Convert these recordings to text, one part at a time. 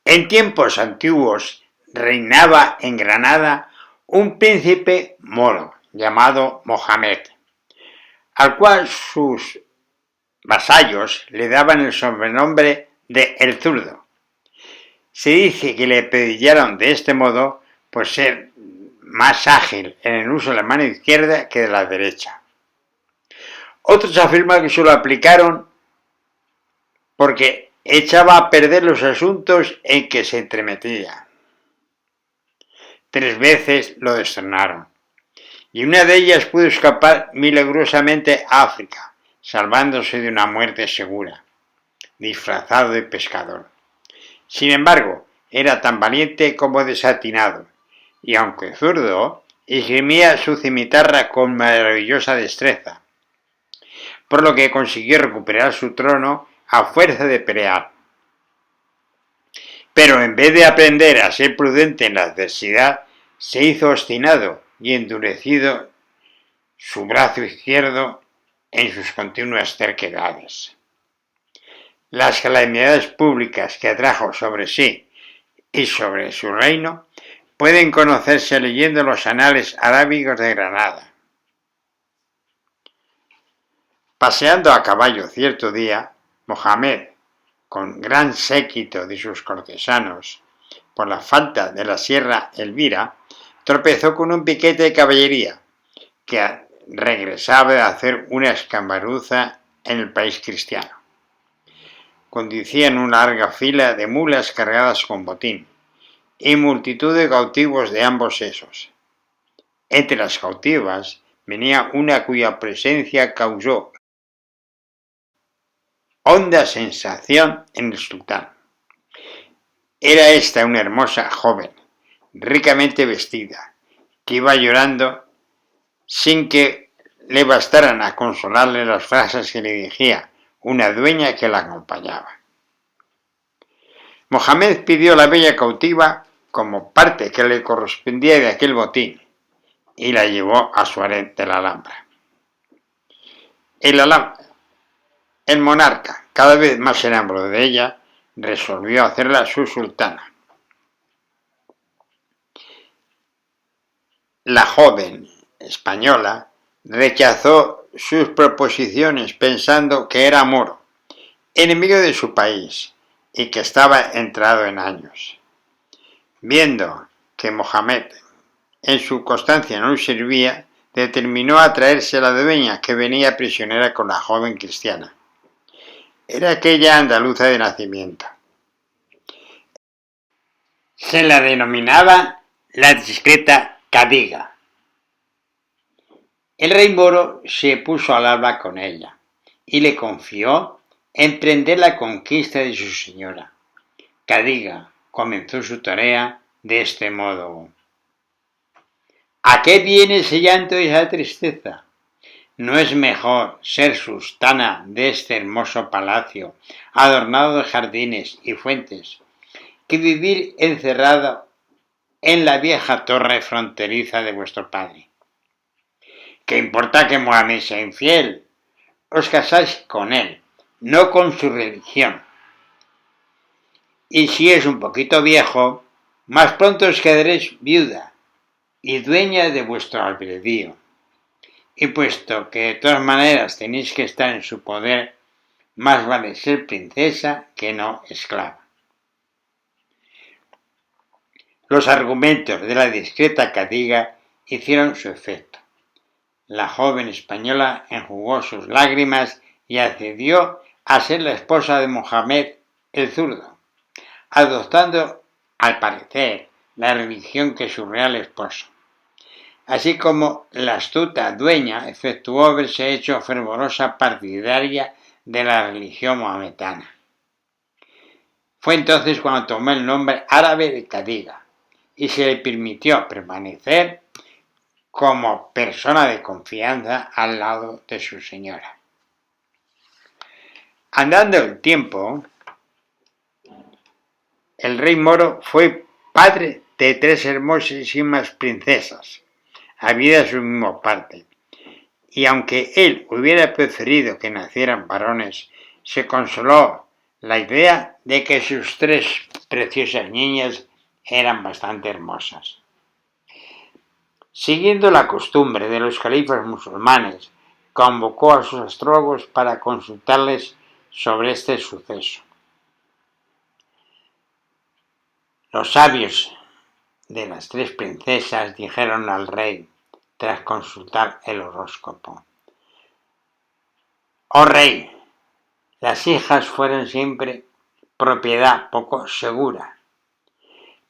En tiempos antiguos reinaba en Granada un príncipe moro llamado Mohamed, al cual sus vasallos le daban el sobrenombre de El Zurdo. Se dice que le apellidaron de este modo por ser más ágil en el uso de la mano izquierda que de la derecha. Otros afirman que se lo aplicaron porque echaba a perder los asuntos en que se entremetía. 3 veces lo destronaron, y una de ellas pudo escapar milagrosamente a África, salvándose de una muerte segura, disfrazado de pescador. Sin embargo, era tan valiente como desatinado, y aunque zurdo, esgrimía su cimitarra con maravillosa destreza, por lo que consiguió recuperar su trono a fuerza de pelear. Pero en vez de aprender a ser prudente en la adversidad, se hizo obstinado y endurecido su brazo izquierdo en sus continuas terquedades. Las calamidades públicas que atrajo sobre sí y sobre su reino pueden conocerse leyendo los anales arábigos de Granada. Paseando a caballo cierto día, Mohamed, con gran séquito de sus cortesanos, por la falda de la Sierra Elvira, tropezó con un piquete de caballería que regresaba de hacer una escaramuza en el país cristiano. Conducían una larga fila de mulas cargadas con botín y multitud de cautivos de ambos sexos. Entre las cautivas venía una cuya presencia causó honda sensación en el sultán. Era esta una hermosa joven, ricamente vestida, que iba llorando sin que le bastaran a consolarle las frases que le dirigía una dueña que la acompañaba. Mohamed pidió a la bella cautiva como parte que le correspondía de aquel botín y la llevó a su harén de la Alhambra. El monarca, cada vez más enamorado de ella, resolvió hacerla su sultana. La joven española rechazó sus proposiciones pensando que era moro, enemigo de su país y que estaba entrado en años. Viendo que Mohamed en su constancia no le servía, determinó a traerse a la dueña que venía prisionera con la joven cristiana. Era aquella andaluza de nacimiento. Se la denominaba la discreta Cadiga. El rey moro se puso al habla con ella y le confió emprender la conquista de su señora. Cadiga comenzó su tarea de este modo: ¿a qué viene ese llanto y esa tristeza? ¿No es mejor ser sultana de este hermoso palacio, adornado de jardines y fuentes, que vivir encerrado en la vieja torre fronteriza de vuestro padre? ¿Qué importa que Mohamed sea infiel? Os casáis con él, no con su religión. Y si es un poquito viejo, más pronto os quedaréis viuda y dueña de vuestro albedrío. Y puesto que de todas maneras tenéis que estar en su poder, más vale ser princesa que no esclava. Los argumentos de la discreta Cadiga hicieron su efecto. La joven española enjugó sus lágrimas y accedió a ser la esposa de Mohamed el Zurdo, adoptando, al parecer, la religión que su real esposo. Así como la astuta dueña efectuó haberse hecho fervorosa partidaria de la religión mahometana. Fue entonces cuando tomó el nombre árabe de Cadiga y se le permitió permanecer como persona de confianza al lado de su señora. Andando el tiempo, el rey moro fue padre de 3 hermosísimas princesas, habidas de su misma parte, y aunque él hubiera preferido que nacieran varones, se consoló la idea de que sus 3 preciosas niñas eran bastante hermosas. Siguiendo la costumbre de los califas musulmanes, convocó a sus astrólogos para consultarles sobre este suceso. Los sabios de las tres princesas dijeron al rey, tras consultar el horóscopo: «Oh rey, las hijas fueron siempre propiedad poco segura,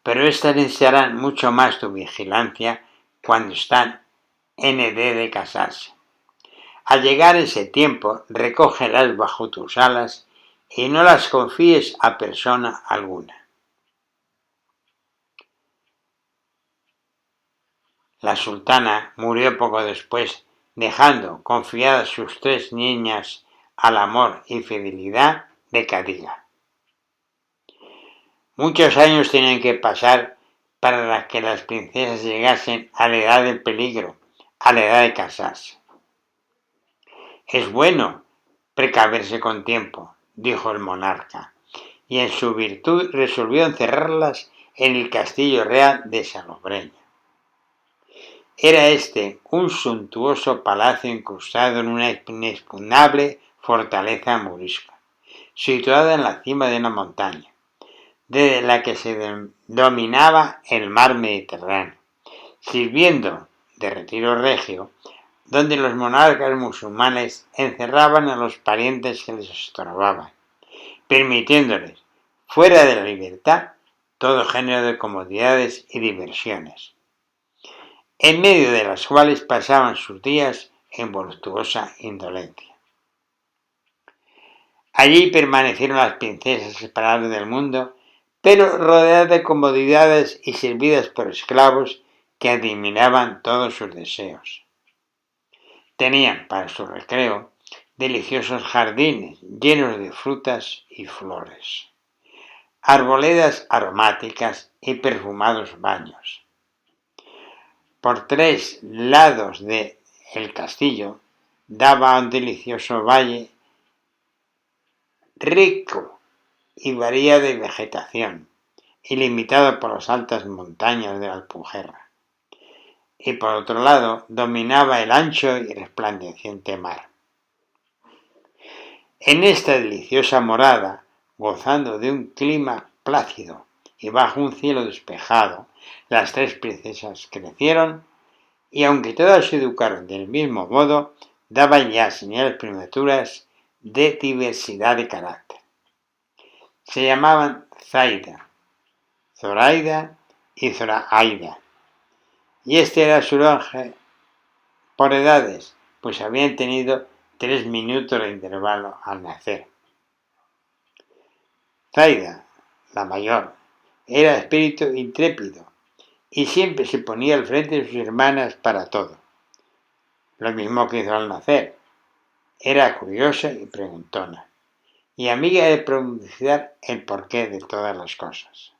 pero éstas necesitarán mucho más tu vigilancia cuando están en edad de casarse. Al llegar ese tiempo, recógelas bajo tus alas y no las confíes a persona alguna». La sultana murió poco después, dejando confiadas sus tres niñas al amor y fidelidad de Khadija. Muchos años tenían que pasar para que las princesas llegasen a la edad del peligro, a la edad de casarse. «Es bueno precaverse con tiempo», dijo el monarca, y en su virtud resolvió encerrarlas en el castillo real de Salobreña. Era este un suntuoso palacio incrustado en una inexpugnable fortaleza morisca, situada en la cima de una montaña, desde la que se dominaba el mar Mediterráneo, sirviendo de retiro regio, donde los monarcas musulmanes encerraban a los parientes que les estorbaban, permitiéndoles, fuera de la libertad, todo género de comodidades y diversiones, en medio de las cuales pasaban sus días en voluptuosa indolencia. Allí permanecieron las princesas separadas del mundo, pero rodeadas de comodidades y servidas por esclavos que adivinaban todos sus deseos. Tenían para su recreo deliciosos jardines llenos de frutas y flores, arboledas aromáticas y perfumados baños. Por tres lados del castillo daba un delicioso valle rico y variado de vegetación, ilimitado por las altas montañas de la Alpujarra, y por otro lado dominaba el ancho y resplandeciente mar. En esta deliciosa morada, gozando de un clima plácido y bajo un cielo despejado, las tres princesas crecieron y, aunque todas se educaron del mismo modo, daban ya señales prematuras de diversidad de carácter. Se llamaban Zaida, Zoraida y Zoraida, y este era su longe por edades, pues habían tenido 3 minutos de intervalo al nacer. Zaida, la mayor, era de espíritu intrépido y siempre se ponía al frente de sus hermanas para todo. Lo mismo que hizo al nacer. Era curiosa y preguntona, y amiga de pronunciar el porqué de todas las cosas.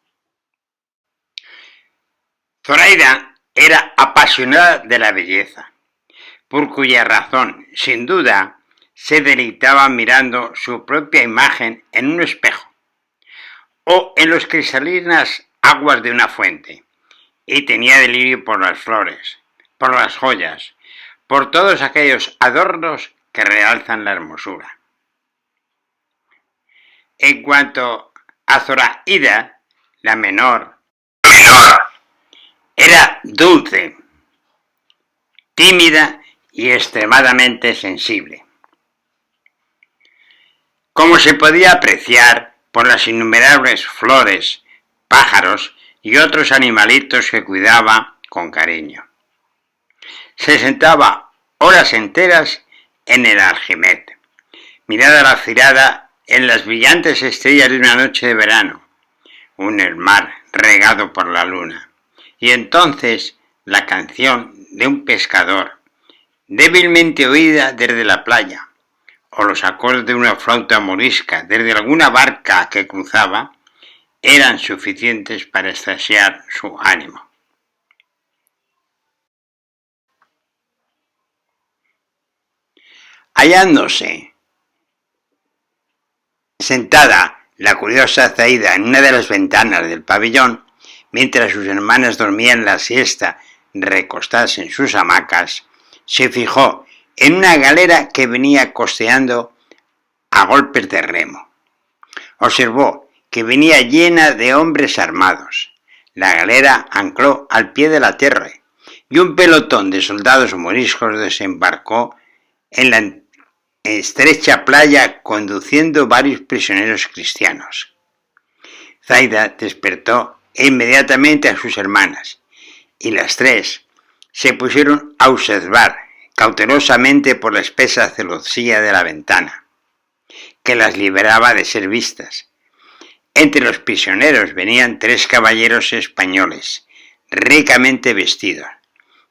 Zoraida era apasionada de la belleza, por cuya razón, sin duda, se deleitaba mirando su propia imagen en un espejo o en las cristalinas aguas de una fuente, y tenía delirio por las flores, por las joyas, por todos aquellos adornos que realzan la hermosura. En cuanto a Zoraida, la menor, era dulce, tímida y extremadamente sensible, como se podía apreciar por las innumerables flores, pájaros y otros animalitos que cuidaba con cariño. Se sentaba horas enteras en el aljimet, mirada la cirada en las brillantes estrellas de una noche de verano, o en el mar regado por la luna, y entonces la canción de un pescador, débilmente oída desde la playa, o los acordes de una flauta morisca desde alguna barca que cruzaba, eran suficientes para extasiar su ánimo. Hallándose sentada La curiosa Zaida, en una de las ventanas del pabellón, mientras sus hermanas dormían la siesta recostadas en sus hamacas, se fijó en una galera que venía costeando a golpes de remo. Observó que venía llena de hombres armados. La galera ancló al pie de la tierra y un pelotón de soldados moriscos desembarcó en la estrecha playa conduciendo varios prisioneros cristianos. Zaida despertó inmediatamente a sus hermanas y las tres se pusieron a observar cautelosamente por la espesa celosía de la ventana, que las liberaba de ser vistas. Entre los prisioneros venían 3 caballeros españoles, ricamente vestidos.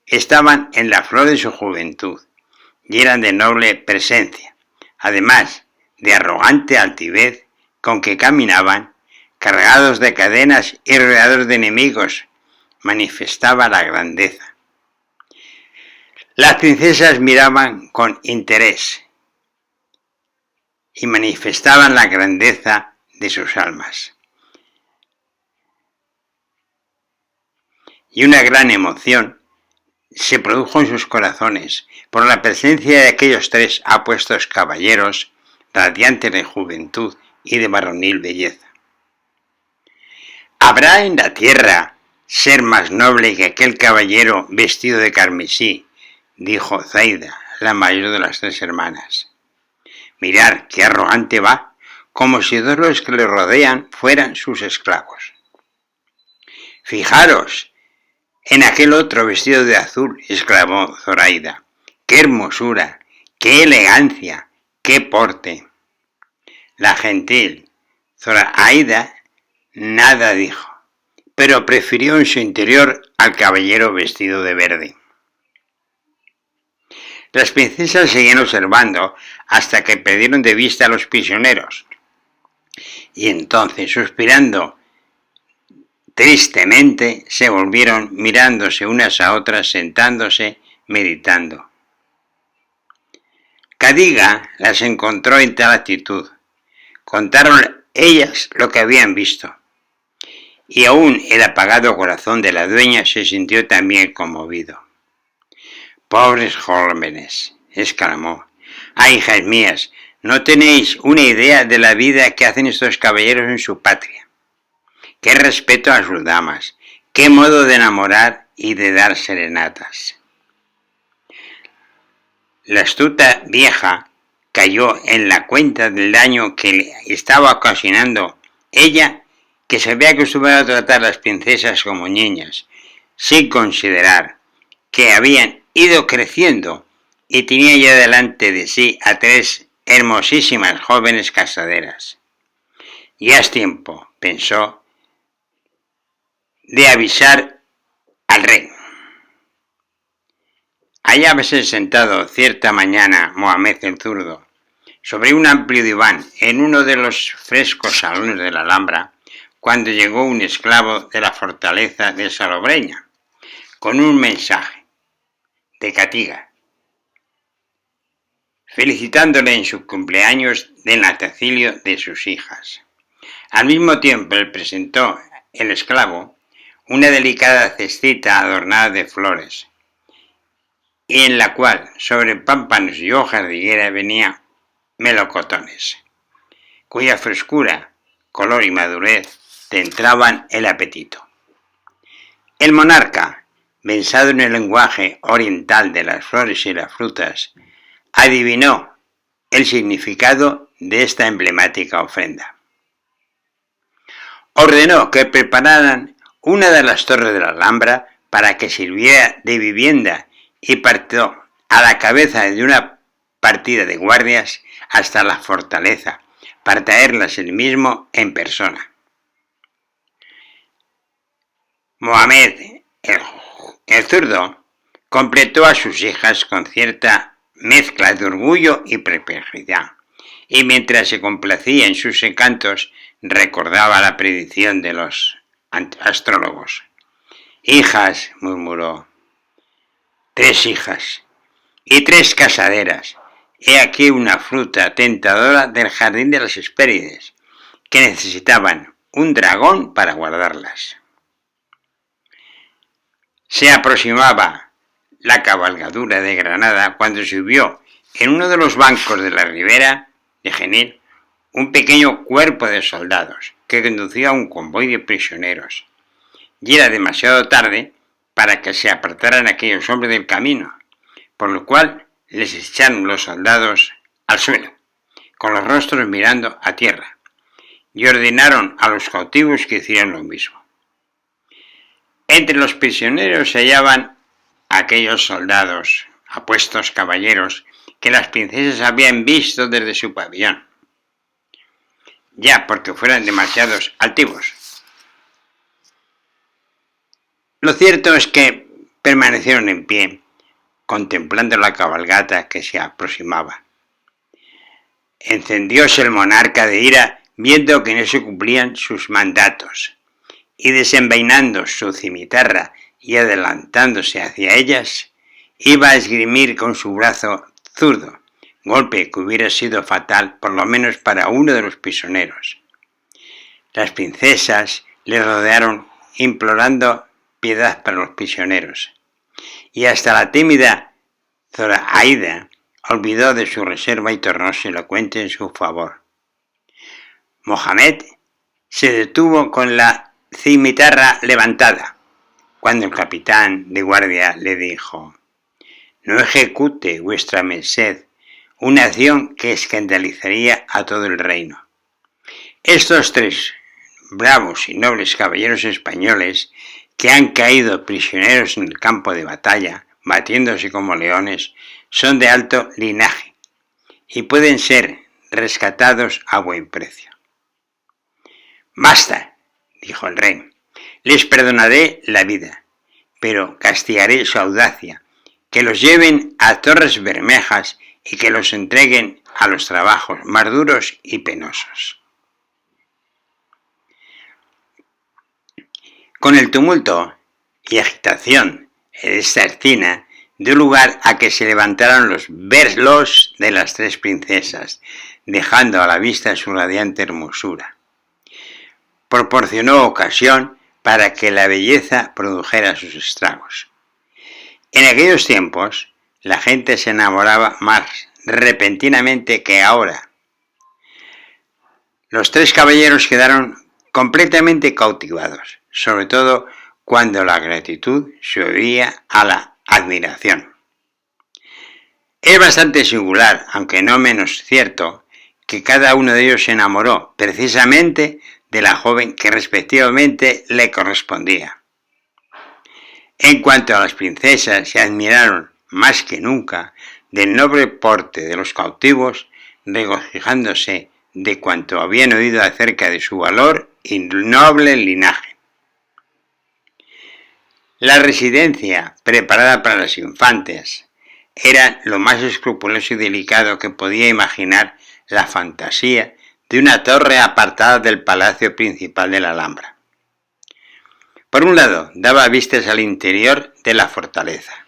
Estaban en la flor de su juventud y eran de noble presencia, además de arrogante altivez con que caminaban, cargados de cadenas y rodeados de enemigos, manifestaba la grandeza. Las princesas miraban con interés y manifestaban la grandeza de sus almas. Y una gran emoción se produjo en sus corazones por la presencia de aquellos 3 apuestos caballeros, radiantes de juventud y de varonil belleza. ¿Habrá en la tierra ser más noble que aquel caballero vestido de carmesí?, dijo Zaida, la mayor de las 3 hermanas. Mirad qué arrogante va, como si todos los que le rodean fueran sus esclavos. Fijaros en aquel otro vestido de azul, exclamó Zoraida. ¡Qué hermosura! ¡Qué elegancia! ¡Qué porte! La gentil Zoraida nada dijo, pero prefirió en su interior al caballero vestido de verde. Las princesas seguían observando hasta que perdieron de vista a los prisioneros. Y entonces, suspirando tristemente, se volvieron mirándose unas a otras, sentándose, meditando. Cadiga las encontró en tal actitud. Contaron ellas lo que habían visto. Y aún el apagado corazón de la dueña se sintió también conmovido. «Pobres jóvenes», exclamó. «Ah, hijas mías, no tenéis una idea de la vida que hacen estos caballeros en su patria. Qué respeto a sus damas, qué modo de enamorar y de dar serenatas». La astuta vieja cayó en la cuenta del daño que le estaba ocasionando ella, que se había acostumbrado a tratar a las princesas como niñas, sin considerar que habían ido creciendo y tenía ya delante de sí a 3 hermosísimas jóvenes casaderas. Ya es tiempo, pensó, de avisar al rey. Hallábase sentado cierta mañana Mohamed el Zurdo sobre un amplio diván en uno de los frescos salones de la Alhambra, cuando llegó un esclavo de la fortaleza de Salobreña, con un mensaje de Catiga, felicitándole en su cumpleaños del natalicio de sus hijas. Al mismo tiempo le presentó el esclavo una delicada cestita adornada de flores, y en la cual, sobre pámpanos y hojas de higuera, venían melocotones, cuya frescura, color y madurez entraban el apetito. El monarca, versado en el lenguaje oriental de las flores y las frutas, adivinó el significado de esta emblemática ofrenda. Ordenó que prepararan una de las torres de la Alhambra para que sirviera de vivienda y partió a la cabeza de una partida de guardias hasta la fortaleza para traerlas él mismo en persona. Mohamed el Zurdo completó a sus hijas con cierta mezcla de orgullo y perplejidad, y mientras se complacía en sus encantos, recordaba la predicción de los astrólogos. «Hijas», murmuró, «3 hijas y 3 casaderas. He aquí una fruta tentadora del jardín de las Hespérides, que necesitaban un dragón para guardarlas. Se aproximaba la cabalgadura de Granada cuando subió en uno de los bancos de la ribera de Genil un pequeño cuerpo de soldados que conducía un convoy de prisioneros. Y era demasiado tarde para que se apartaran aquellos hombres del camino, por lo cual les echaron los soldados al suelo, con los rostros mirando a tierra, y ordenaron a los cautivos que hicieran lo mismo. Entre los prisioneros se hallaban aquellos soldados, apuestos caballeros, que las princesas habían visto desde su pabellón, ya porque fueran demasiados altivos. Lo cierto es que permanecieron en pie, contemplando la cabalgata que se aproximaba. Encendióse el monarca de ira viendo que no se cumplían sus mandatos, y desenvainando su cimitarra y adelantándose hacia ellas, iba a esgrimir con su brazo zurdo, golpe que hubiera sido fatal por lo menos para uno de los prisioneros. Las princesas le rodearon implorando piedad para los prisioneros, y hasta la tímida Zoraida olvidó de su reserva y tornóse elocuente en su favor. Mohamed se detuvo con la cimitarra levantada, cuando el capitán de guardia le dijo: «No ejecute vuestra merced una acción que escandalizaría a todo el reino». Estos 3 bravos y nobles caballeros españoles, que han caído prisioneros en el campo de batalla, batiéndose como leones, son de alto linaje y pueden ser rescatados a buen precio. «Basta», dijo el rey, «les perdonaré la vida, pero castigaré su audacia, que los lleven a Torres Bermejas y que los entreguen a los trabajos más duros y penosos». Con el tumulto y agitación de esta escena dio lugar a que se levantaran los velos de las 3 princesas, dejando a la vista su radiante hermosura. Proporcionó ocasión para que la belleza produjera sus estragos. En aquellos tiempos, la gente se enamoraba más repentinamente que ahora. Los 3 caballeros quedaron completamente cautivados, sobre todo cuando la gratitud se oía a la admiración. Es bastante singular, aunque no menos cierto, que cada uno de ellos se enamoró precisamente de la joven que respectivamente le correspondía. En cuanto a las princesas, se admiraron más que nunca del noble porte de los cautivos, regocijándose de cuanto habían oído acerca de su valor y noble linaje. La residencia preparada para las infantes era lo más escrupuloso y delicado que podía imaginar la fantasía de una torre apartada del palacio principal de la Alhambra. Por un lado, daba vistas al interior de la fortaleza.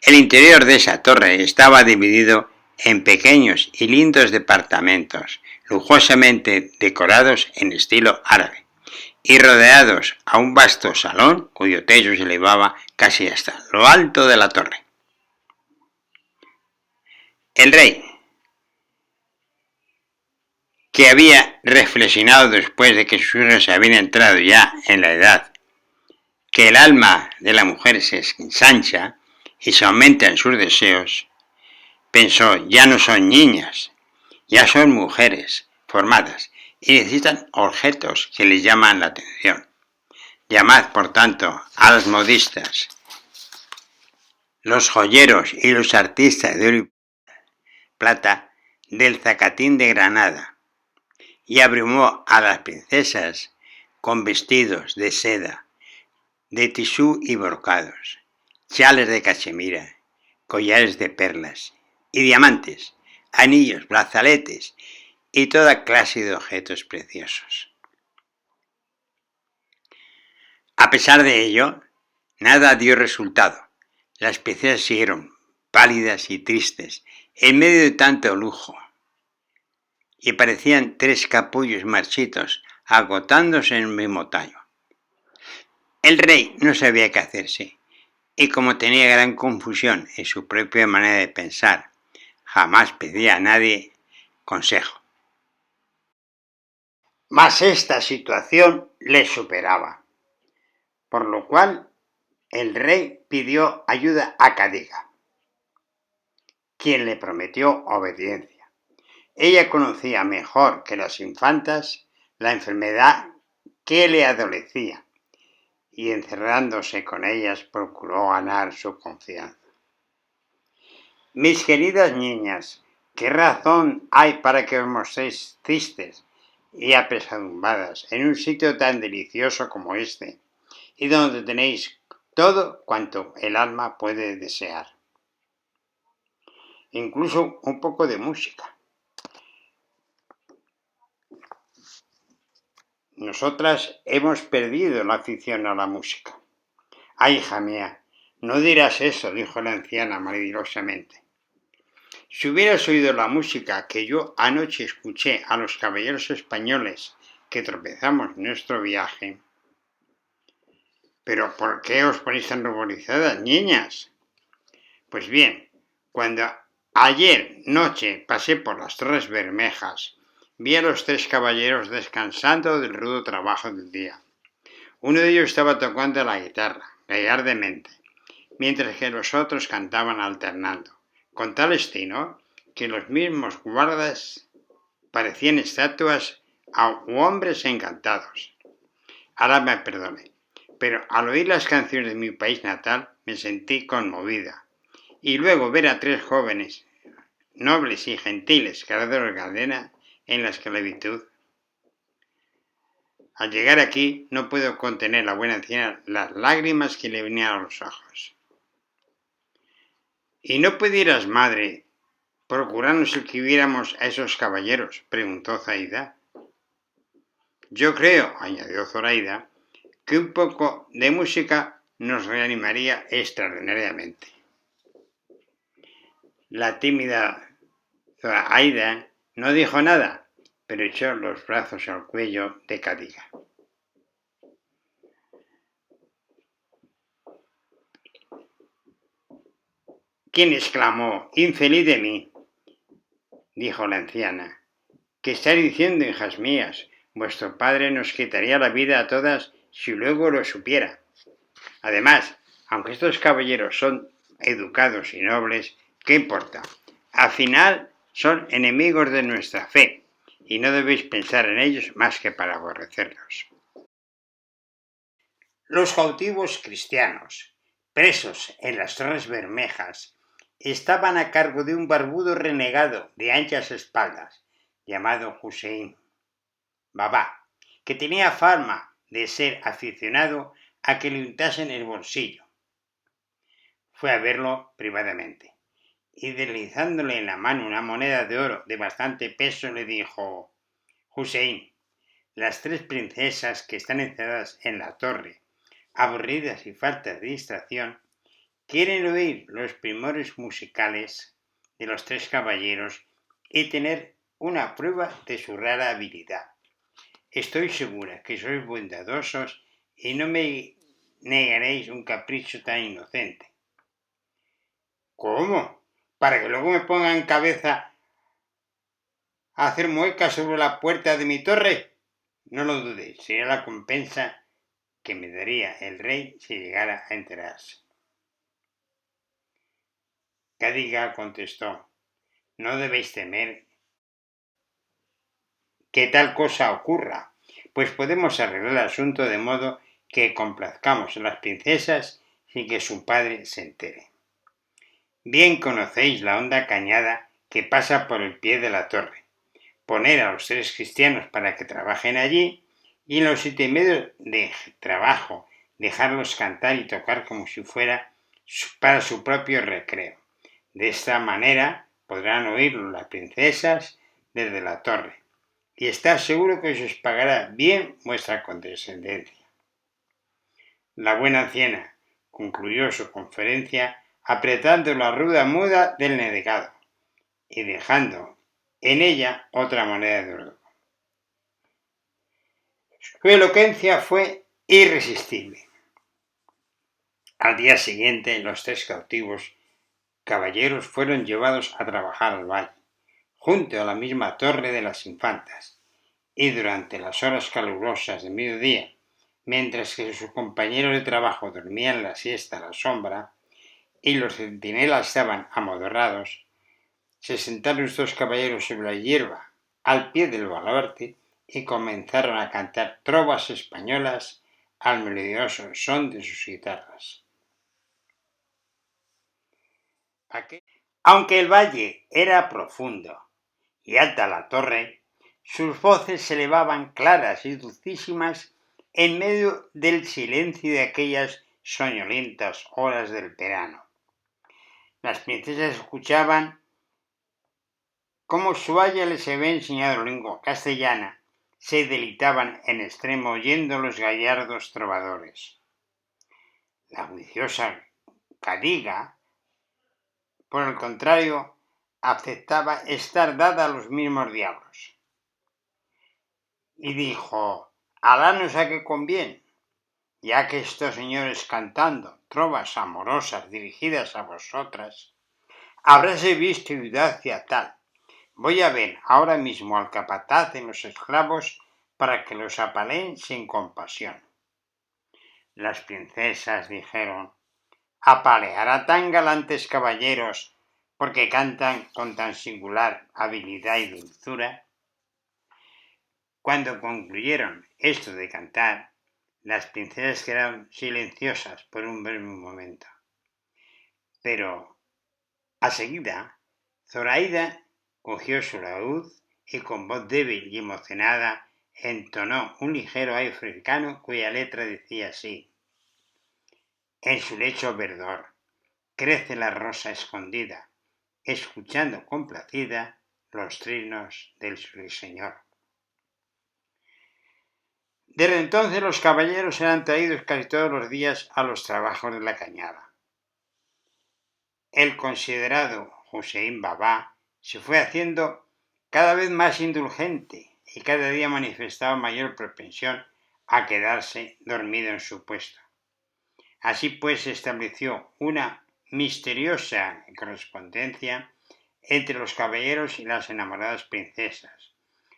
El interior de esa torre estaba dividido en pequeños y lindos departamentos, lujosamente decorados en estilo árabe, y rodeados a un vasto salón cuyo techo se elevaba casi hasta lo alto de la torre. El rey, que había reflexionado después de que sus hijos habían entrado ya en la edad, que el alma de la mujer se ensancha y se aumentan sus deseos, pensó: ya no son niñas, ya son mujeres formadas y necesitan objetos que les llaman la atención. Llamad, por tanto, a las modistas, los joyeros y los artistas de oro y plata del Zacatín de Granada, y abrumó a las princesas con vestidos de seda, de tisú y brocados, chales de cachemira, collares de perlas y diamantes, anillos, brazaletes y toda clase de objetos preciosos. A pesar de ello, nada dio resultado. Las princesas siguieron pálidas y tristes en medio de tanto lujo. y parecían 3 capullos marchitos, agotándose en el mismo tallo. El rey no sabía qué hacerse, y como tenía gran confusión en su propia manera de pensar, jamás pedía a nadie consejo. Mas esta situación le superaba, por lo cual el rey pidió ayuda a Cadiga, quien le prometió obediencia. Ella conocía mejor que las infantas la enfermedad que le adolecía, y encerrándose con ellas procuró ganar su confianza. Mis queridas niñas, ¿qué razón hay para que os mostréis tristes y apesadumbradas en un sitio tan delicioso como este, y donde tenéis todo cuanto el alma puede desear? Incluso un poco de música. Nosotras hemos perdido la afición a la música. ¡Ay, hija mía! No dirás eso, dijo la anciana maledicosamente. Si hubieras oído la música que yo anoche escuché a los caballeros españoles que tropezamos en nuestro viaje. ¿Pero por qué os ponéis tan ruborizadas, niñas? Pues bien, cuando ayer noche pasé por las Torres Bermejas, vi a los 3 caballeros descansando del rudo trabajo del día. Uno de ellos estaba tocando la guitarra, gallardamente, mientras que los otros cantaban alternando, con tal estilo que los mismos guardas parecían estatuas u hombres encantados. Ahora me perdone, pero al oír las canciones de mi país natal me sentí conmovida, y luego ver a 3 jóvenes, nobles y gentiles, cargados de cadena en la esclavitud. Al llegar aquí no puedo contener la buena anciana las lágrimas que le venían a los ojos. ¿Y no pudieras, madre, procurarnos el que viéramos a esos caballeros?, preguntó Zaida. Yo creo, añadió Zoraida, que un poco de música nos reanimaría extraordinariamente. La tímida Zoraida no dijo nada, pero echó los brazos al cuello de Cadiga. ¿Quién exclamó? ¡Infeliz de mí!, dijo la anciana. ¿Qué estáis diciendo, hijas mías? Vuestro padre nos quitaría la vida a todas si luego lo supiera. Además, aunque estos caballeros son educados y nobles, ¿qué importa? Al final son enemigos de nuestra fe, y no debéis pensar en ellos más que para aborrecerlos. Los cautivos cristianos, presos en las Torres Bermejas, estaban a cargo de un barbudo renegado de anchas espaldas, llamado Hussein Baba, que tenía fama de ser aficionado a que le untasen el bolsillo. Fue a verlo privadamente, y deslizándole en la mano una moneda de oro de bastante peso, le dijo: Hussein, las 3 princesas que están encerradas en la torre, aburridas y faltas de distracción, quieren oír los primores musicales de los 3 caballeros y tener una prueba de su rara habilidad. Estoy segura que sois bondadosos y no me negaréis un capricho tan inocente. ¿Cómo? ¿Para que luego me pongan cabeza a hacer muecas sobre la puerta de mi torre? No lo dudéis, sería la compensa que me daría el rey si llegara a enterarse. Cadiga contestó: no debéis temer que tal cosa ocurra, pues podemos arreglar el asunto de modo que complazcamos a las princesas sin que su padre se entere. Bien conocéis la honda cañada que pasa por el pie de la torre. Poner a los 3 cristianos para que trabajen allí, y en los intermedios de trabajo dejarlos cantar y tocar como si fuera para su propio recreo. De esta manera podrán oírlo las princesas desde la torre, y estar seguro que os pagará bien vuestra condescendencia. La buena anciana concluyó su conferencia apretando la ruda muda del renegado y dejando en ella otra moneda de oro. Su elocuencia fue irresistible. Al día siguiente, los 3 cautivos caballeros fueron llevados a trabajar al valle, junto a la misma Torre de las Infantas, y durante las horas calurosas de mediodía, mientras que sus compañeros de trabajo dormían la siesta a la sombra y los centinelas estaban amodorrados, se sentaron estos caballeros sobre la hierba al pie del baluarte y comenzaron a cantar trovas españolas al melodioso son de sus guitarras. Aunque el valle era profundo y alta la torre, sus voces se elevaban claras y dulcísimas en medio del silencio de aquellas soñolientas horas del verano. Las princesas escuchaban cómo su aya les había enseñado lengua castellana, se deleitaban en extremo oyendo los gallardos trovadores. La juiciosa Cadiga, por el contrario, aceptaba estar dada a los mismos diablos. Y dijo: Alá nos haga con bien, ya que estos señores cantando trovas amorosas dirigidas a vosotras, habráse visto audacia tal. Voy a ver ahora mismo al capataz de los esclavos para que los apaleen sin compasión. Las princesas dijeron: ¿apalear a tan galantes caballeros porque cantan con tan singular habilidad y dulzura? Cuando concluyeron esto de cantar, las princesas quedaron silenciosas por un breve momento. Pero, a seguida, Zoraida cogió su laúd y con voz débil y emocionada entonó un ligero aire africano cuya letra decía así: en su lecho verdor crece la rosa escondida, escuchando complacida los trinos del ruiseñor. Desde entonces los caballeros eran traídos casi todos los días a los trabajos de la cañada. El considerado Hussein Baba se fue haciendo cada vez más indulgente y cada día manifestaba mayor propensión a quedarse dormido en su puesto. Así pues se estableció una misteriosa correspondencia entre los caballeros y las enamoradas princesas,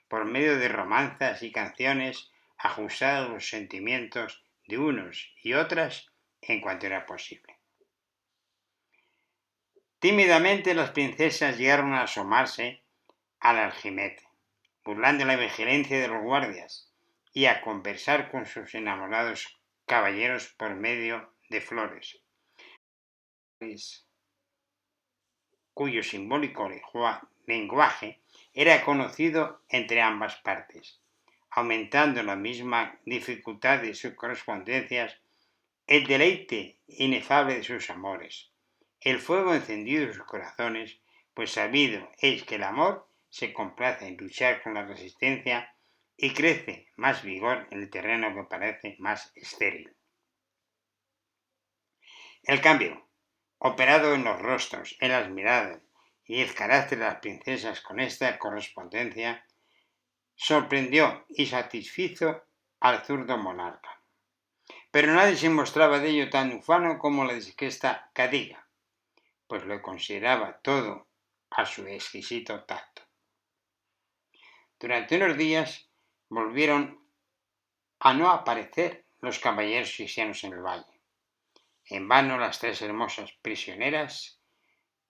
por medio de romanzas y canciones ajustadas a los sentimientos de unos y otras en cuanto era posible. Tímidamente las princesas llegaron a asomarse al aljimete, burlando la vigilancia de los guardias, y a conversar con sus enamorados caballeros por medio de flores, cuyo simbólico lenguaje era conocido entre ambas partes, aumentando la misma dificultad de sus correspondencias, el deleite inefable de sus amores, el fuego encendido de sus corazones, pues sabido es que el amor se complace en luchar con la resistencia y crece más vigor en el terreno que parece más estéril. El cambio, operado en los rostros, en las miradas y el carácter de las princesas con esta correspondencia, sorprendió y satisfizo al zurdo monarca. Pero nadie se mostraba de ello tan ufano como la discreta Cadiga, pues lo consideraba todo a su exquisito tacto. Durante unos días volvieron a no aparecer los caballeros cristianos en el valle. En vano las 3 hermosas prisioneras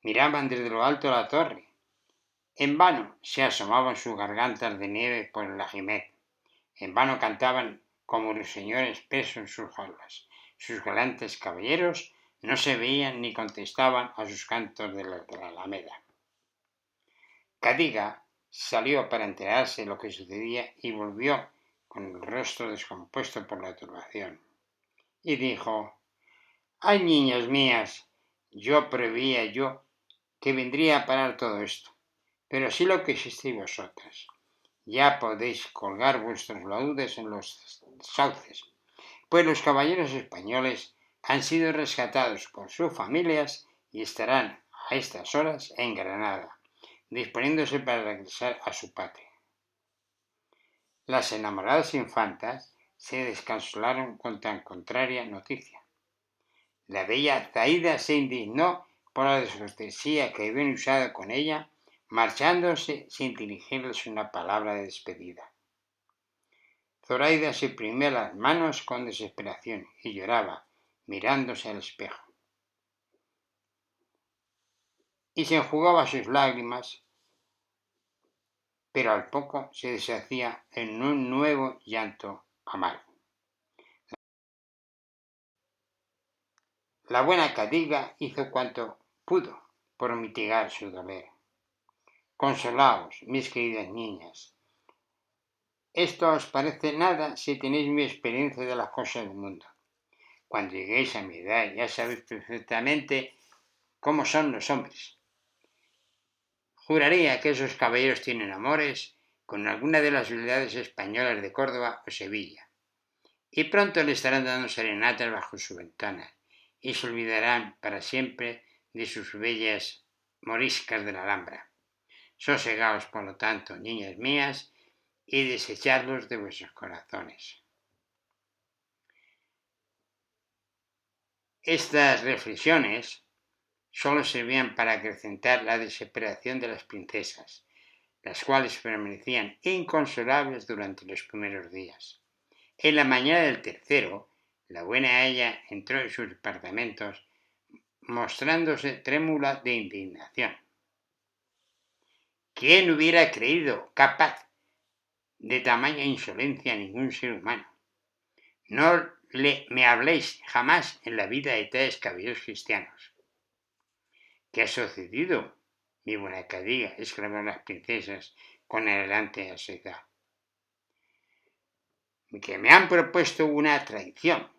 miraban desde lo alto de la torre. En vano se asomaban sus gargantas de nieve por el aljimete. En vano cantaban como ruiseñores presos en sus jaulas. Sus galantes caballeros no se veían ni contestaban a sus cantos de la alameda. Cadiga salió para enterarse de lo que sucedía y volvió con el rostro descompuesto por la turbación. Y dijo: ¡ay, niñas mías! Yo preveía que vendría a parar todo esto, pero sí lo que hicisteis vosotras. Ya podéis colgar vuestros laúdes en los sauces, pues los caballeros españoles han sido rescatados por sus familias y estarán a estas horas en Granada, disponiéndose para regresar a su patria. Las enamoradas infantas se desconsolaron con tan contraria noticia. La bella Zaida se indignó por la descortesía que habían usado con ella, marchándose sin dirigirles una palabra de despedida. Zoraida se oprimía las manos con desesperación y lloraba, mirándose al espejo. Y se enjugaba sus lágrimas, pero al poco se deshacía en un nuevo llanto amargo. La buena Cadiga hizo cuanto pudo por mitigar su dolor. Consolaos, mis queridas niñas. Esto os parece nada si tenéis mi experiencia de las cosas del mundo. Cuando lleguéis a mi edad ya sabéis perfectamente cómo son los hombres. Juraría que esos caballeros tienen amores con alguna de las ciudades españolas de Córdoba o Sevilla, y pronto le estarán dando serenatas bajo su ventana, y se olvidarán para siempre de sus bellas moriscas de la Alhambra. Sosegaos, por lo tanto, niñas mías, y desechadlos de vuestros corazones. Estas reflexiones solo servían para acrecentar la desesperación de las princesas, las cuales permanecían inconsolables durante los primeros días. En la mañana del tercero, la buena Aya entró en sus departamentos mostrándose trémula de indignación. ¿Quién hubiera creído capaz de tamaña insolencia a ningún ser humano? No me habléis jamás en la vida de tales caballeros cristianos. ¿Qué ha sucedido, mi buena Cadiga?, exclamaron las princesas con adelante ansiedad. Que me han propuesto una traición,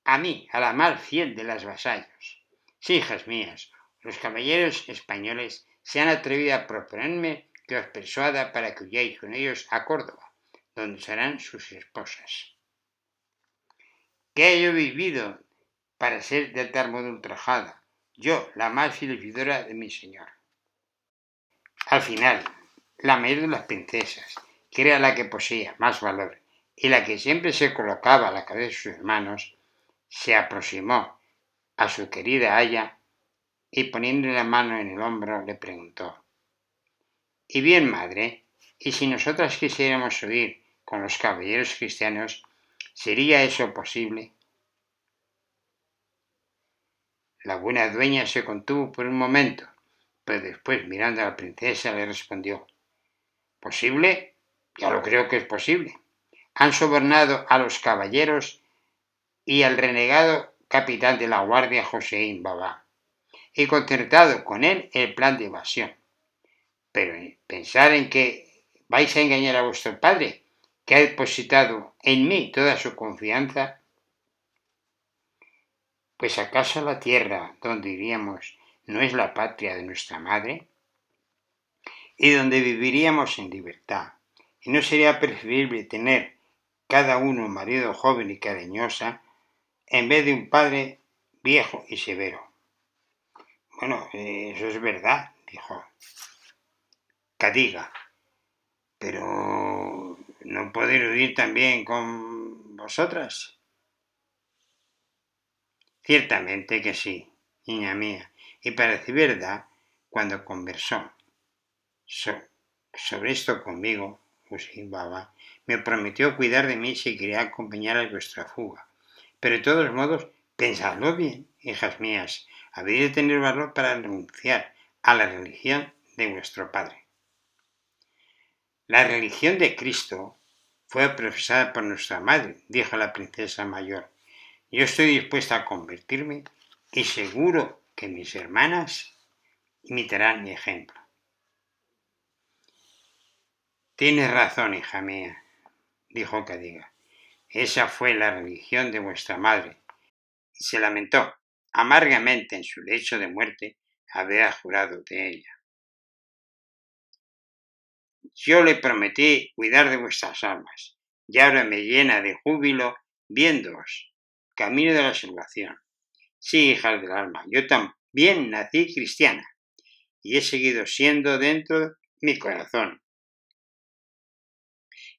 a mí, a la más fiel de las vasallos. Sí, hijas mías, los caballeros españoles se han atrevido a proponerme que os persuada para que huyáis con ellos a Córdoba, donde serán sus esposas. ¿Qué he yo vivido para ser de tal modo ultrajada? Yo, la más fiel seguidora de mi señor. Al final, la mayor de las princesas, que era la que poseía más valor y la que siempre se colocaba a la cabeza de sus hermanos, se aproximó a su querida Aya y poniéndole la mano en el hombro le preguntó: «¿Y bien, madre? ¿Y si nosotras quisiéramos huir con los caballeros cristianos, sería eso posible?» La buena dueña se contuvo por un momento, pero después, mirando a la princesa, le respondió: «¿Posible? Ya lo creo que es posible. Han sobornado a los caballeros y al renegado capitán de la guardia Joséín Baba, y concertado con él el plan de evasión. Pero pensar en que vais a engañar a vuestro padre, que ha depositado en mí toda su confianza, pues ¿acaso la tierra donde iríamos no es la patria de nuestra madre? Y donde viviríamos en libertad. ¿Y no sería preferible tener cada uno un marido joven y cariñosa en vez de un padre viejo y severo?» «Bueno, eso es verdad», dijo Cadiga, «pero ¿no poder huir también con vosotras?» «Ciertamente que sí, niña mía, y para decir verdad, cuando conversó sobre esto conmigo, Joséín Baba me prometió cuidar de mí si quería acompañar a vuestra fuga. Pero de todos modos, pensadlo bien, hijas mías, habéis de tener valor para renunciar a la religión de vuestro padre». «La religión de Cristo fue profesada por nuestra madre», dijo la princesa mayor. «Yo estoy dispuesta a convertirme y seguro que mis hermanas imitarán mi ejemplo». «Tienes razón, hija mía», dijo Cadiga. «Esa fue la religión de vuestra madre». Y se lamentó amargamente en su lecho de muerte haber jurado de ella. «Yo le prometí cuidar de vuestras almas, y ahora me llena de júbilo viéndoos, camino de la salvación. Sí, hijas del alma, yo también nací cristiana, y he seguido siendo dentro mi corazón.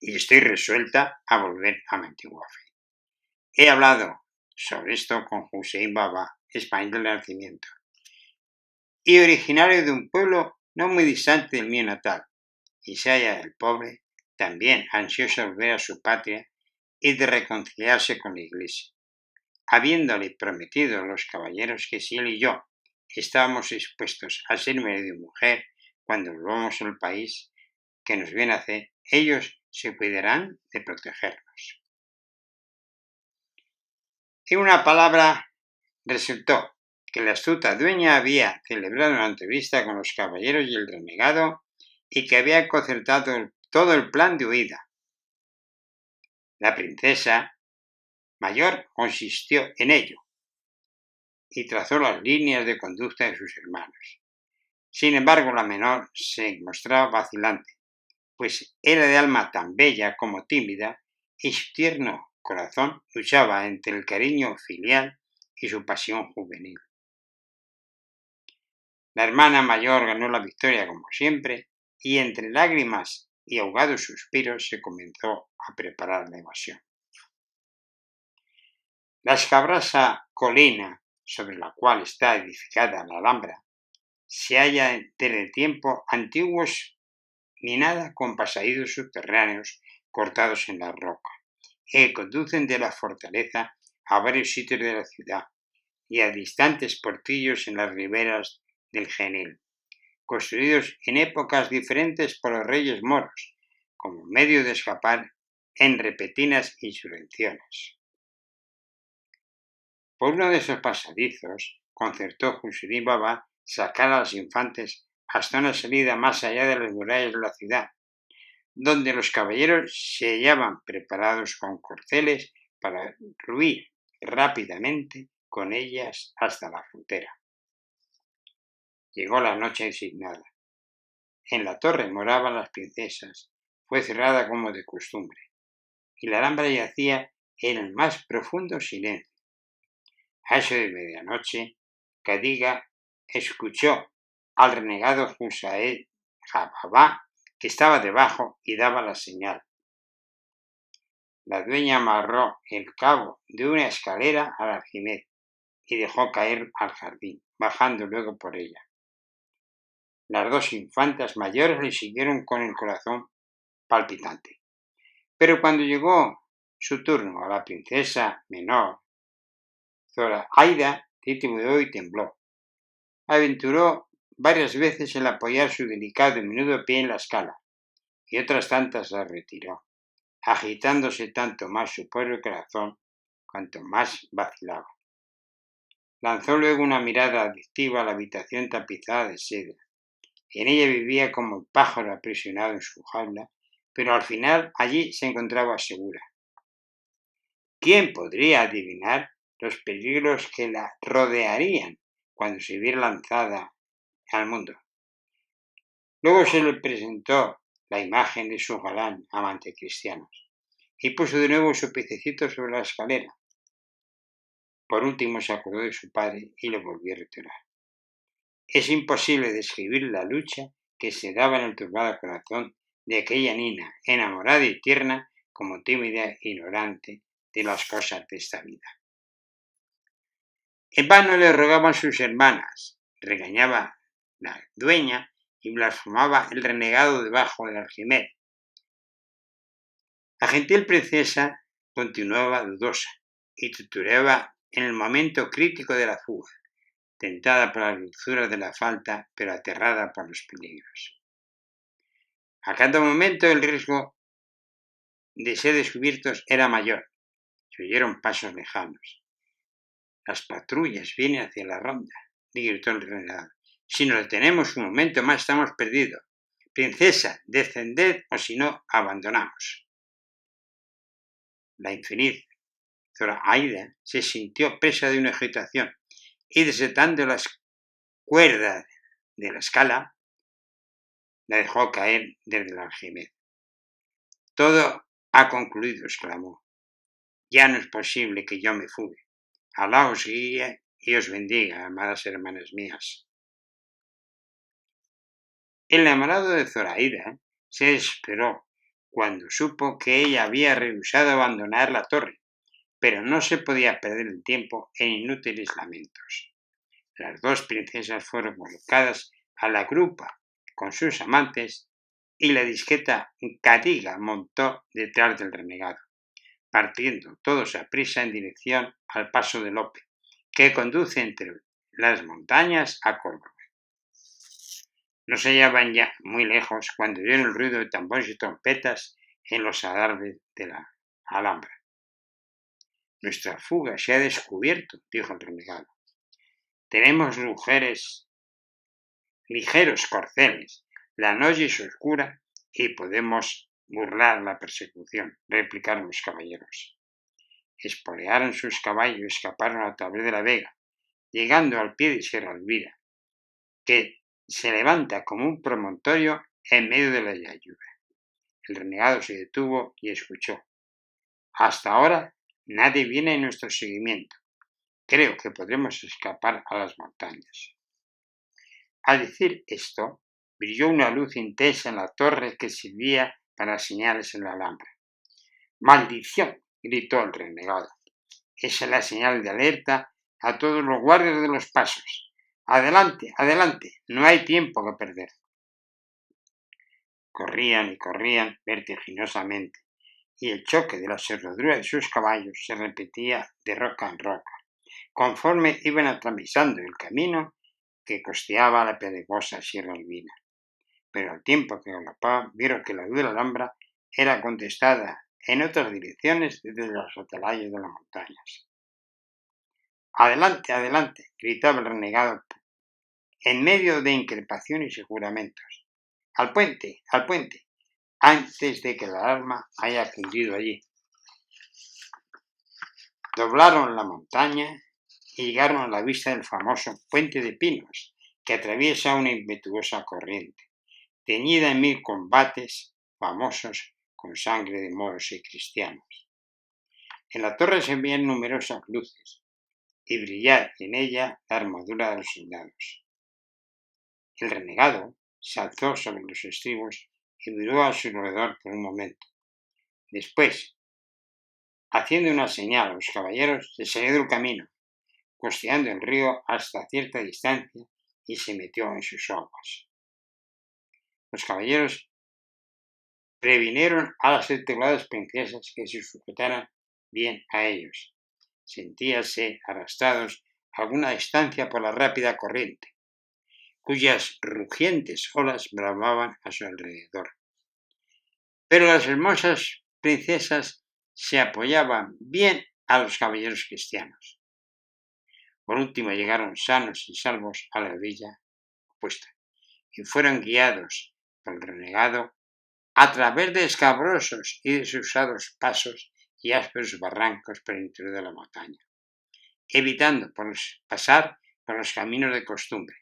Y estoy resuelta a volver a mi antigua fe. He hablado sobre esto con Hussein Baba, español del nacimiento, y originario de un pueblo no muy distante del mío natal, Isaya el pobre, también ansioso de volver a su patria y de reconciliarse con la Iglesia, habiéndole prometido a los caballeros que si él y yo estábamos dispuestos a ser marido y mujer cuando volvamos al país que nos viene a hacer, ellos se cuidarán de protegernos. En una palabra, resultó que la astuta dueña había celebrado una entrevista con los caballeros y el renegado y que había concertado todo el plan de huida. La princesa mayor consistió en ello y trazó las líneas de conducta de sus hermanos. Sin embargo, la menor se mostraba vacilante, pues era de alma tan bella como tímida y su tierno corazón luchaba entre el cariño filial y su pasión juvenil. La hermana mayor ganó la victoria como siempre y entre lágrimas y ahogados suspiros se comenzó a preparar la evasión. La escabrosa colina sobre la cual está edificada la Alhambra se halla desde tiempos antiguos minada con pasadizos subterráneos cortados en la roca, que conducen de la fortaleza a varios sitios de la ciudad y a distantes portillos en las riberas del Genil, construidos en épocas diferentes por los reyes moros, como medio de escapar en repetidas insurrecciones. Por uno de esos pasadizos concertó Hussein Baba sacar a los infantes hasta una salida más allá de las murallas de la ciudad, donde los caballeros se hallaban preparados con corceles para huir rápidamente con ellas hasta la frontera. Llegó la noche designada. En la torre moraban las princesas, fue cerrada como de costumbre, y la Alhambra yacía en el más profundo silencio. A eso de medianoche, Cadiga escuchó al renegado Hussein Baba, que estaba debajo y daba la señal. La dueña amarró el cabo de una escalera al aljimed y dejó caer al jardín, bajando luego por ella. Las dos infantas mayores le siguieron con el corazón palpitante. Pero cuando llegó su turno a la princesa menor, Zoraida titubeó y tembló. Aventuró varias veces el apoyar su delicado y menudo pie en la escala, y otras tantas la retiró, agitándose tanto más su pobre corazón cuanto más vacilaba. Lanzó luego una mirada adictiva a la habitación tapizada de seda. En ella vivía como el pájaro aprisionado en su jaula, pero al final allí se encontraba segura. ¿Quién podría adivinar los peligros que la rodearían cuando se viera lanzada al mundo? Luego se le presentó la imagen de su galán amante cristiano y puso de nuevo su piececito sobre la escalera. Por último se acordó de su padre y lo volvió a retirar. Es imposible describir la lucha que se daba en el turbado corazón de aquella niña, enamorada y tierna como tímida e ignorante de las cosas de esta vida. En vano le rogaban sus hermanas, regañaba la dueña y blasfemaba el renegado debajo del aljimed. La gentil princesa continuaba dudosa y titubeaba en el momento crítico de la fuga, tentada por la dulzura de la falta, pero aterrada por los peligros. A cada momento el riesgo de ser descubiertos era mayor. Se oyeron pasos lejanos. Las patrullas vienen hacia la ronda, gritó el renegado. Si nos detenemos un momento más estamos perdidos. Princesa, descended o si no, abandonamos. La infeliz Zoraida se sintió presa de una agitación y desatando las cuerdas de la escala, la dejó caer desde el aljimed. Todo ha concluido, exclamó. Ya no es posible que yo me fugue. Alá os guíe y os bendiga, amadas hermanas mías. El enamorado de Zoraida se desesperó cuando supo que ella había rehusado abandonar la torre, pero no se podía perder el tiempo en inútiles lamentos. Las dos princesas fueron colocadas a la grupa con sus amantes y la discreta Cadiga montó detrás del renegado, partiendo todos a prisa en dirección al paso de Lope, que conduce entre las montañas a Córdoba. No se hallaban ya muy lejos cuando oyeron el ruido de tambores y trompetas en los adarves de la Alhambra. Nuestra fuga se ha descubierto, dijo el renegado. Tenemos ligeros corceles, la noche es oscura y podemos burlar la persecución, replicaron los caballeros. Espolearon sus caballos y escaparon a través de la vega, llegando al pie de Sierra Elvira, que se levanta como un promontorio en medio de la llanura. El renegado se detuvo y escuchó. Hasta ahora nadie viene en nuestro seguimiento. Creo que podremos escapar a las montañas. Al decir esto, brilló una luz intensa en la torre que servía para señales en la Alhambra. ¡Maldición!, gritó el renegado. Esa es la señal de alerta a todos los guardias de los pasos. ¡Adelante, adelante! No hay tiempo que perder. Corrían y corrían vertiginosamente, y el choque de las herraduras de sus caballos se repetía de roca en roca, conforme iban atravesando el camino que costeaba la pedregosa Sierra Elvira. Pero al tiempo que galopaban, vieron que la luz de la Alhambra era contestada en otras direcciones desde los atalayes de las montañas. ¡Adelante, adelante!, gritaba el renegado en medio de increpaciones y juramentos. ¡Al puente, al puente!, antes de que la alarma haya cundido allí. Doblaron la montaña y llegaron a la vista del famoso puente de pinos, que atraviesa una impetuosa corriente, teñida en 1000 combates famosos con sangre de moros y cristianos. En la torre se veían numerosas luces y brillar en ella la armadura de los soldados. El renegado se alzó sobre los estribos y miró a su alrededor por un momento. Después, haciendo una señal a los caballeros, se salió del camino, costeando el río hasta cierta distancia y se metió en sus aguas. Los caballeros previnieron a las tituladas princesas que se sujetaran bien a ellos. Sentíase arrastrados a alguna distancia por la rápida corriente, cuyas rugientes olas bramaban a su alrededor. Pero las hermosas princesas se apoyaban bien a los caballeros cristianos. Por último llegaron sanos y salvos a la orilla opuesta y fueron guiados por el renegado a través de escabrosos y desusados pasos y ásperos barrancos por el interior de la montaña, evitando pasar por los caminos de costumbre.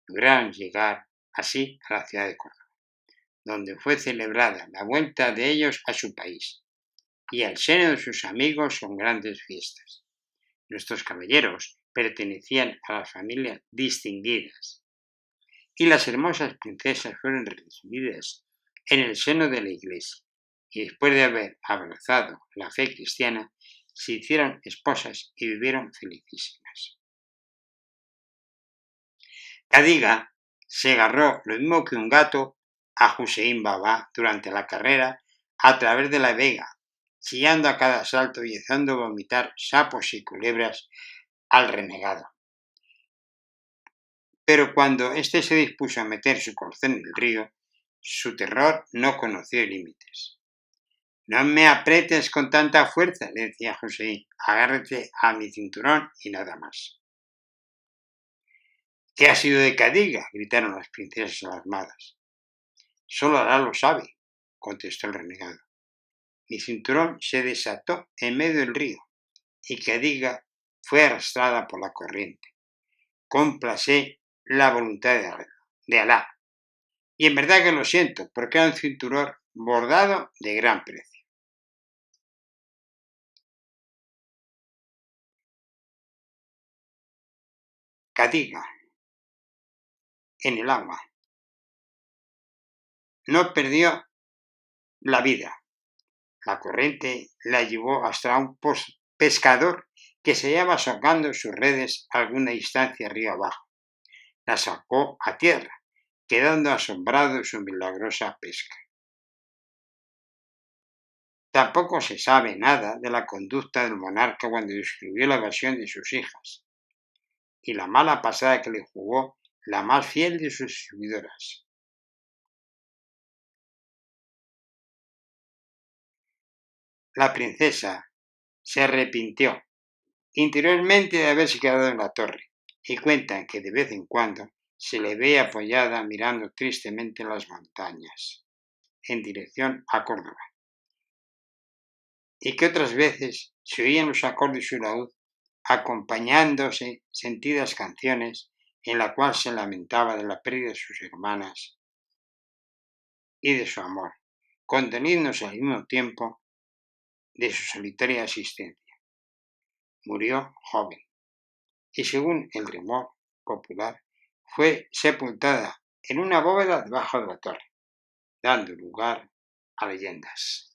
Lograron llegar así a la ciudad de Córdoba, donde fue celebrada la vuelta de ellos a su país y al seno de sus amigos con grandes fiestas. Nuestros caballeros pertenecían a las familias distinguidas y las hermosas princesas fueron recibidas en el seno de la iglesia y después de haber abrazado la fe cristiana se hicieron esposas y vivieron felicísimas. Cadiga se agarró lo mismo que un gato a Hussein Baba durante la carrera a través de la vega, chillando a cada salto y haciendo vomitar sapos y culebras al renegado. Pero cuando éste se dispuso a meter su corcel en el río, su terror no conoció límites. «No me aprietes con tanta fuerza», le decía Hussein, «agárrate a mi cinturón y nada más». «¿Qué ha sido de Cadiga?», gritaron las princesas alarmadas. «Solo Alá lo sabe», contestó el renegado. «Mi cinturón se desató en medio del río y Cadiga fue arrastrada por la corriente. Complacé la voluntad de Alá. Y en verdad que lo siento, porque era un cinturón bordado de gran precio». Cadiga en el agua. no perdió la vida. La corriente la llevó hasta un pescador que se hallaba socando sus redes a alguna distancia río abajo. La sacó a tierra, quedando asombrado de su milagrosa pesca. Tampoco se sabe nada de la conducta del monarca cuando describió la evasión de sus hijas y la mala pasada que le jugó la más fiel de sus servidoras. La princesa se arrepintió interiormente de haberse quedado en la torre y cuentan que de vez en cuando se le ve apoyada mirando tristemente en las montañas en dirección a Córdoba y que otras veces se oían los acordes de su laúd acompañándose sentidas canciones en la cual se lamentaba de la pérdida de sus hermanas y de su amor, conteniéndose al mismo tiempo de su solitaria existencia. Murió joven y, según el rumor popular, fue sepultada en una bóveda debajo de la torre, dando lugar a leyendas.